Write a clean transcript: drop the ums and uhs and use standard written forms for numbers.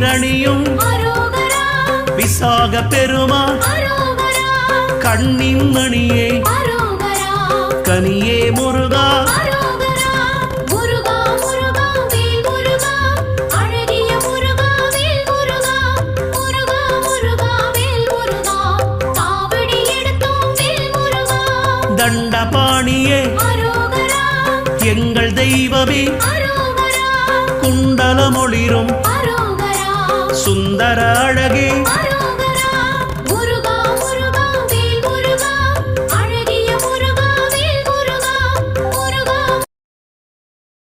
தேரணியும் விசாக பெருமான் கண்ணின் மணியே கனியே முருகா தண்டபாணியே எங்கள் தெய்வமே குண்டலமொளிரும் சுந்தர அழகே